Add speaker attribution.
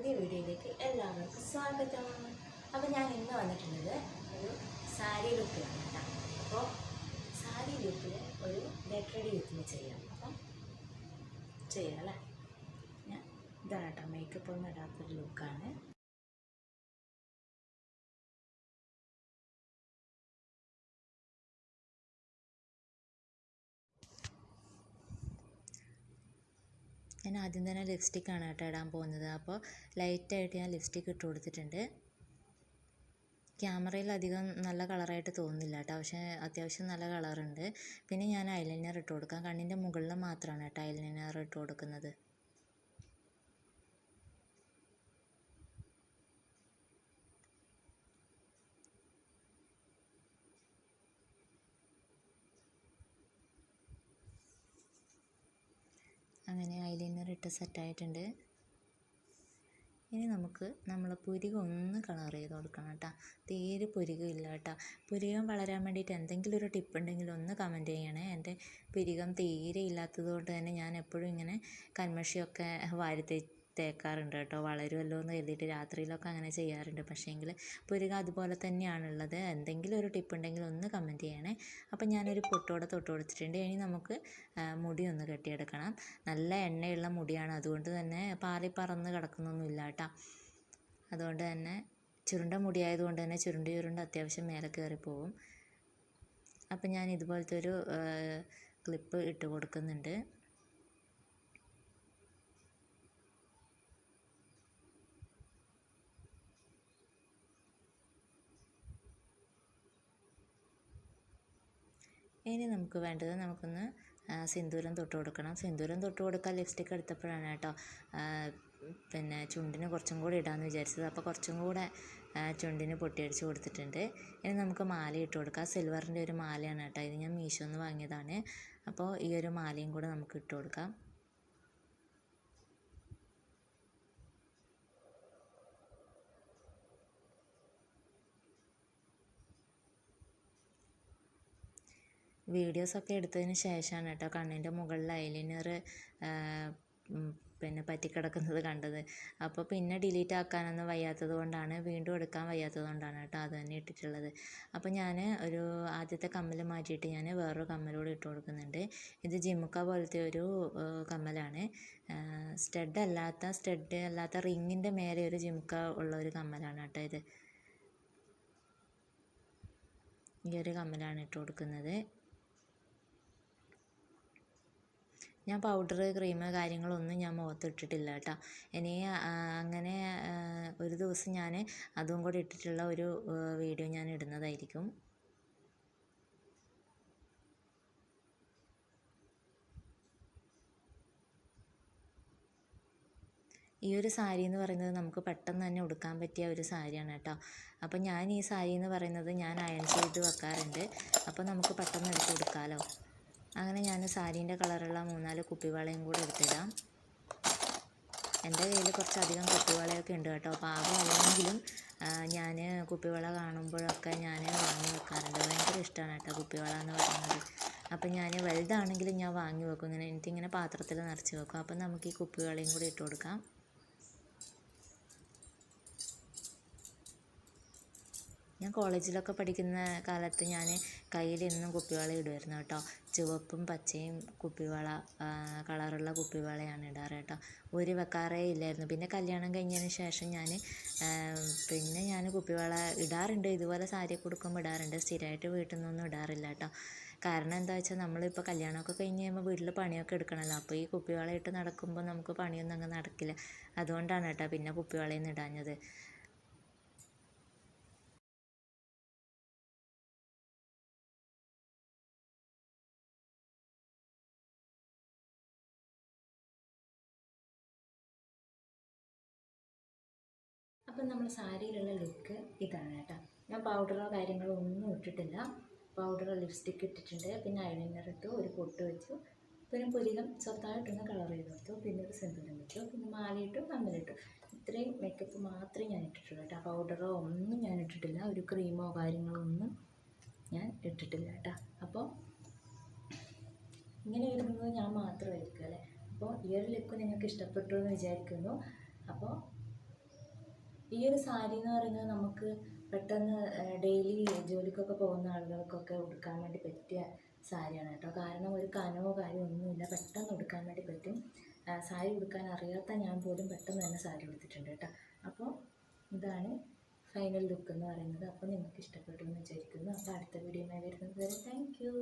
Speaker 1: പുതിയ വീഡിയോയിലേക്ക് എല്ലാവർക്കും സ്വാഗതം. അപ്പോൾ ഞാൻ ഇന്ന് വന്നിട്ടുള്ളത് ഒരു സാരി ലുക്കിലാണ് കേട്ടോ. അപ്പോൾ സാരി ലുക്കിൽ ഒരു ഗെറ്റ് റെഡി വിത്തിന് ചെയ്യാം. അപ്പം ചെയ്യാം അല്ലേ. ഞാൻ ഇതാണ് കേട്ടോ, മേക്കപ്പ് ഒന്നും ഇടാത്തൊരു ലുക്കാണ്. ഞാൻ ആദ്യം തന്നെ ലിപ്സ്റ്റിക്കാണ് കേട്ടോ ഇടാൻ പോകുന്നത്. അപ്പോൾ ലൈറ്റായിട്ട് ഞാൻ ലിപ്സ്റ്റിക്ക് ഇട്ട് കൊടുത്തിട്ടുണ്ട്. ക്യാമറയിൽ അധികം നല്ല കളറായിട്ട് തോന്നുന്നില്ല കേട്ടോ, പക്ഷേ അത്യാവശ്യം നല്ല കളറുണ്ട്. പിന്നെ ഞാൻ ഐലൈനർ ഇട്ട് കൊടുക്കാം. കണ്ണിൻ്റെ മുകളിൽ മാത്രമാണ് കേട്ടോ ഐലൈനർ ഇട്ട് കൊടുക്കുന്നത്. അങ്ങനെ ഐലൈനർ ഇട്ട് സെറ്റായിട്ടുണ്ട്. ഇനി നമുക്ക് നമ്മളെ പുരികം ഒന്ന് കളർ ചെയ്ത് കൊടുക്കണം കേട്ടോ. തീരെ പുരികം ഇല്ല കേട്ടോ. പുരികം വളരാൻ വേണ്ടിയിട്ട് എന്തെങ്കിലും ഒരു ടിപ്പ് ഉണ്ടെങ്കിൽ ഒന്ന് കമൻറ്റ് ചെയ്യണേ. എൻ്റെ പുരികം തീരെ ഇല്ലാത്തത് കൊണ്ട് തന്നെ ഞാൻ എപ്പോഴും ഇങ്ങനെ കൺമഷിയൊക്കെ വാരി തേക്കാറുണ്ട് കേട്ടോ, വളരുമല്ലോ എന്ന് കരുതിയിട്ട് രാത്രിയിലൊക്കെ അങ്ങനെ ചെയ്യാറുണ്ട്. പക്ഷേങ്കിൽ പുരികം അതുപോലെ തന്നെയാണുള്ളത്. എന്തെങ്കിലും ഒരു ടിപ്പ് ഉണ്ടെങ്കിൽ ഒന്ന് കമൻറ്റ് ചെയ്യണേ. അപ്പം ഞാനൊരു പൊട്ടോടെ തൊട്ട് കൊടുത്തിട്ടുണ്ട്. ഇനി നമുക്ക് മുടി ഒന്ന് കെട്ടിയെടുക്കണം. നല്ല എണ്ണയുള്ള മുടിയാണ്, അതുകൊണ്ട് തന്നെ പാറി പറന്ന് കിടക്കുന്നൊന്നുമില്ല കേട്ടോ. അതുകൊണ്ട് തന്നെ ചുരുണ്ട മുടിയായതുകൊണ്ട് തന്നെ ചുരുണ്ട് അത്യാവശ്യം മേലെ കയറി പോകും. അപ്പം ഞാൻ ഇതുപോലത്തെ ഒരു ക്ലിപ്പ് ഇട്ട് കൊടുക്കുന്നുണ്ട്. ഇനി നമുക്ക് വേണ്ടത് നമുക്കൊന്ന് സിന്ദൂരം തൊട്ട് കൊടുക്കണം. സിന്ദൂരം തൊട്ട് കൊടുക്കാൻ ലിപ്സ്റ്റിക് എടുത്തപ്പോഴാണ് കേട്ടോ പിന്നെ ചുണ്ടിന് കുറച്ചും കൂടി ഇടാമെന്ന് വിചാരിച്ചത്. അപ്പോൾ കുറച്ചും കൂടെ ചുണ്ടിന് പൊട്ടിയടിച്ച് കൊടുത്തിട്ടുണ്ട്. ഇനി നമുക്ക് മാല ഇട്ട് കൊടുക്കാം. സിൽവറിൻ്റെ ഒരു മാലയാണ് കേട്ടോ, ഇത് ഞാൻ മീഷോന്ന് വാങ്ങിയതാണ്. അപ്പോൾ ഈ ഒരു മാലയും കൂടെ നമുക്ക് ഇട്ട് കൊടുക്കാം. വീഡിയോസൊക്കെ എടുത്തതിന് ശേഷമാണ് കേട്ടോ കണ്ണിൻ്റെ മുകളിൽ ഐലൈനർ പിന്നെ പറ്റിക്കിടക്കുന്നത് കണ്ടത്. അപ്പോൾ പിന്നെ ഡിലീറ്റ് ആക്കാനൊന്നും വയ്യാത്തത് കൊണ്ടാണ്, വീണ്ടും എടുക്കാൻ വയ്യാത്തത് കൊണ്ടാണ് കേട്ടോ അത് തന്നെ ഇട്ടിട്ടുള്ളത്. അപ്പോൾ ഞാൻ ഒരു ആദ്യത്തെ കമ്മൽ മാറ്റിയിട്ട് ഞാൻ വേറൊരു കമ്മലൂടെ ഇട്ട് കൊടുക്കുന്നുണ്ട്. ഇത് ജിമുക്ക പോലത്തെ ഒരു കമ്മലാണ്. സ്റ്റഡ് അല്ലാത്ത റിങ്ങിൻ്റെ മേലെ ഒരു ജിമുക്ക ഉള്ള ഒരു കമ്മലാണ് കേട്ടോ ഇത്. ഈ ഒരു കമ്മലാണ് ഇട്ട് കൊടുക്കുന്നത്. ഞാൻ പൗഡർ ക്രീം കാര്യങ്ങളൊന്നും ഞാൻ മുഖത്ത് ഇട്ടിട്ടില്ല കേട്ടോ. ഇനി അങ്ങനെ ഒരു ദിവസം ഞാൻ അതും കൂടി ഇട്ടിട്ടുള്ള ഒരു വീഡിയോ ഞാൻ ഇടുന്നതായിരിക്കും. ഈ ഒരു സാരി എന്ന് പറയുന്നത് നമുക്ക് പെട്ടെന്ന് തന്നെ ഉടുക്കാൻ പറ്റിയ ഒരു സാരിയാണ് കേട്ടോ. അപ്പോൾ ഞാൻ ഈ സാരി എന്ന് പറയുന്നത് ഞാൻ അയൺ ചെയ്ത് വെക്കാറുണ്ട്. അപ്പോൾ നമുക്ക് പെട്ടെന്ന് എടുത്ത് കൊടുക്കാമല്ലോ. അങ്ങനെ ഞാൻ സാരീൻ്റെ കളറുള്ള 3-4 കുപ്പിവളയും കൂടെ എടുത്തിടാം. എൻ്റെ കയ്യിൽ കുറച്ചധികം കുപ്പിവളയൊക്കെ ഉണ്ട് കേട്ടോ. പാകമല്ലെങ്കിലും ഞാൻ കുപ്പിവള കാണുമ്പോഴൊക്കെ ഞാൻ വാങ്ങി വെക്കാറുണ്ട്. ഭയങ്കര ഇഷ്ടമാണ് കേട്ടോ കുപ്പിവള എന്ന് പറയുന്നത്. അപ്പം ഞാൻ വലുതാണെങ്കിലും ഞാൻ വാങ്ങി വെക്കും. എനിക്കിങ്ങനെ പാത്രത്തിൽ നിറച്ച് വെക്കും. അപ്പം നമുക്ക് ഈ കുപ്പിവളയും കൂടി ഇട്ട് കൊടുക്കാം. ഞാൻ കോളേജിലൊക്കെ പഠിക്കുന്ന കാലത്ത് ഞാൻ കയ്യിൽ എന്നും കുപ്പിവള ഇടുമായിരുന്നു കേട്ടോ. ചുവപ്പും പച്ചയും കുപ്പിവള കളറുള്ള കുപ്പിവളയാണ് ഇടാറ് കേട്ടോ. ഊരി വെക്കാറേ ഇല്ലായിരുന്നു. പിന്നെ കല്യാണം കഴിഞ്ഞതിന് ശേഷം ഞാൻ കുപ്പിവള ഇടാറുണ്ട്. ഇതുപോലെ സാരിയൊക്കെ ഉടുക്കുമ്പോൾ ഇടാറുണ്ട്. സ്ഥിരമായിട്ട് വീട്ടിൽ നിന്നൊന്നും ഇടാറില്ല കേട്ടോ. കാരണം എന്താ വെച്ചാൽ നമ്മളിപ്പോൾ കല്യാണമൊക്കെ കഴിഞ്ഞ് കഴിയുമ്പോൾ വീട്ടിൽ പണിയൊക്കെ എടുക്കണമല്ലോ. അപ്പോൾ ഈ കുപ്പിവള ഇട്ട് നടക്കുമ്പോൾ നമുക്ക് പണിയൊന്നും അങ്ങ് നടക്കില്ല. അതുകൊണ്ടാണ് കേട്ടോ പിന്നെ കുപ്പിവളയിൽ നിന്ന് ഇടാഞ്ഞത്. അപ്പം നമ്മൾ സാരിയിലുള്ള ലുക്ക് ഇതാണ് കേട്ടോ. ഞാൻ പൗഡറോ കാര്യങ്ങളോ ഒന്നും ഇട്ടിട്ടില്ല. പൗഡറോ ലിപ്സ്റ്റിക്ക് ഇട്ടിട്ടുണ്ട്. പിന്നെ ഐലൈനർ ഇട്ടു, ഒരു പൊട്ട് വെച്ചു, പിന്നെ പുരികം ചെറുതായിട്ടൊന്ന് കളർ ചെയ്ത് കൊടുത്തു, പിന്നെ ഒരു സിന്ദൂരം വെച്ചു, പിന്നെ മാലയിട്ടു, കമ്മലിട്ടു. ഇത്രയും മേക്കപ്പ് മാത്രമേ ഞാൻ ഇട്ടിട്ടുള്ളൂ കേട്ടോ. പൗഡറോ ഒന്നും ഞാൻ ഇട്ടിട്ടില്ല. ഒരു ക്രീമോ കാര്യങ്ങളോ ഒന്നും ഞാൻ ഇട്ടിട്ടില്ല കേട്ടോ. അപ്പോൾ ഇങ്ങനെ വരുന്നത് ഞാൻ മാത്രമായിരിക്കും അല്ലേ. അപ്പോൾ ഈ ഒരു ലുക്ക് നിങ്ങൾക്ക് ഇഷ്ടപ്പെട്ടു എന്ന് വിചാരിക്കുന്നു. അപ്പോൾ ഈ ഒരു സാരി എന്ന് പറയുന്നത് നമുക്ക് പെട്ടെന്ന് ഡെയിലി ജോലിക്കൊക്കെ പോകുന്ന ആളുകൾക്കൊക്കെ ഉടുക്കാൻ വേണ്ടി പറ്റിയ സാരിയാണ് കേട്ടോ. കാരണം ഒരു കനവോ കാര്യമോ ഒന്നുമില്ല, പെട്ടെന്ന് ഉടുക്കാൻ വേണ്ടി പറ്റും. സാരി ഉടുക്കാൻ അറിയാത്ത ഞാൻ പോലും പെട്ടെന്ന് തന്നെ സാരി ഉടുത്തിട്ടുണ്ട് കേട്ടോ. അപ്പോൾ ഇതാണ് ഫൈനൽ ലുക്ക് എന്ന് പറയുന്നത്. അപ്പോൾ നിങ്ങൾക്ക് ഇഷ്ടപ്പെട്ടു എന്ന് വിചാരിക്കുന്നു. അപ്പോൾ അടുത്ത വീഡിയോയുമായി വരുന്നത് വരെ താങ്ക് യു.